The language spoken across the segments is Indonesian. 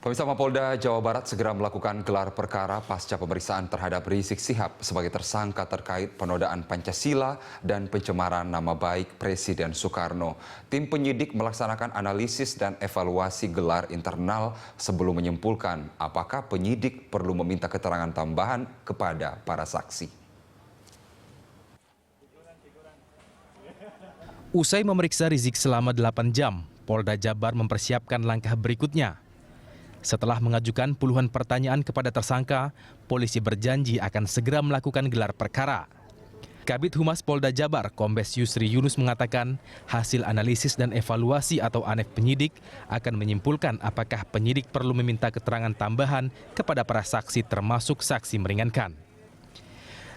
Pemirsa, Mapolda Jawa Barat segera melakukan gelar perkara pasca pemeriksaan terhadap Rizik Syihab sebagai tersangka terkait penodaan Pancasila dan pencemaran nama baik Presiden Soekarno. Tim penyidik melaksanakan analisis dan evaluasi gelar internal sebelum menyimpulkan apakah penyidik perlu meminta keterangan tambahan kepada para saksi. Usai memeriksa Rizik selama 8 jam, Polda Jabar mempersiapkan langkah berikutnya. Setelah mengajukan puluhan pertanyaan kepada tersangka, polisi berjanji akan segera melakukan gelar perkara. Kabid Humas Polda Jabar, Kombes Yusri Yunus mengatakan, hasil analisis dan evaluasi atau ANEF penyidik akan menyimpulkan apakah penyidik perlu meminta keterangan tambahan kepada para saksi termasuk saksi meringankan.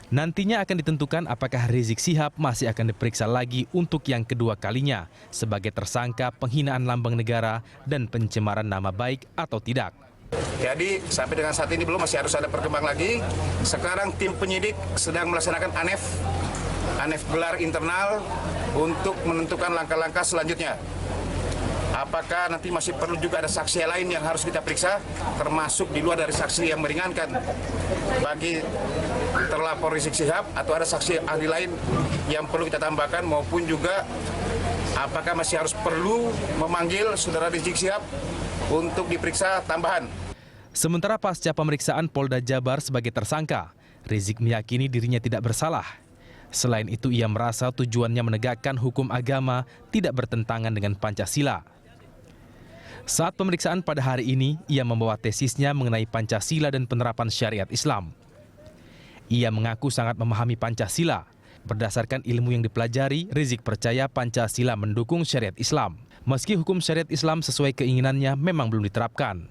Nantinya akan ditentukan apakah Rizik Syihab masih akan diperiksa lagi untuk yang kedua kalinya sebagai tersangka penghinaan lambang negara dan pencemaran nama baik atau tidak. Jadi sampai dengan saat ini belum, masih harus ada perkembangan lagi. Sekarang tim penyidik sedang melaksanakan ANEF gelar internal untuk menentukan langkah-langkah selanjutnya. Apakah nanti masih perlu juga ada saksi lain yang harus kita periksa, termasuk di luar dari saksi yang meringankan bagi terlapor Rizik Syihab, atau ada saksi ahli lain yang perlu kita tambahkan, maupun juga apakah masih harus perlu memanggil saudara Rizik Syihab untuk diperiksa tambahan. Sementara pasca pemeriksaan Polda Jabar sebagai tersangka, Rizik meyakini dirinya tidak bersalah. Selain itu, ia merasa tujuannya menegakkan hukum agama tidak bertentangan dengan Pancasila. Saat pemeriksaan pada hari ini, ia membawa tesisnya mengenai Pancasila dan penerapan syariat Islam. Ia mengaku sangat memahami Pancasila. Berdasarkan ilmu yang dipelajari, Rizik percaya Pancasila mendukung syariat Islam. Meski hukum syariat Islam sesuai keinginannya memang belum diterapkan.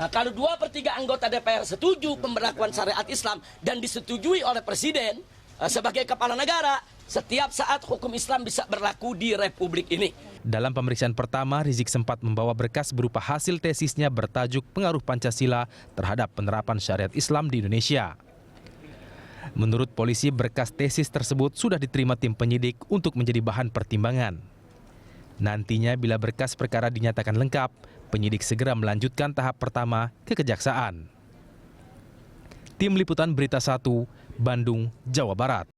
Kalau 2/3 anggota DPR setuju pemberlakuan syariat Islam dan disetujui oleh Presiden sebagai kepala negara, setiap saat hukum Islam bisa berlaku di Republik ini. Dalam pemeriksaan pertama, Rizik sempat membawa berkas berupa hasil tesisnya bertajuk Pengaruh Pancasila terhadap penerapan syariat Islam di Indonesia. Menurut polisi, berkas tesis tersebut sudah diterima tim penyidik untuk menjadi bahan pertimbangan. Nantinya bila berkas perkara dinyatakan lengkap, penyidik segera melanjutkan tahap pertama ke Kejaksaan. Tim Liputan Berita 1, Bandung, Jawa Barat.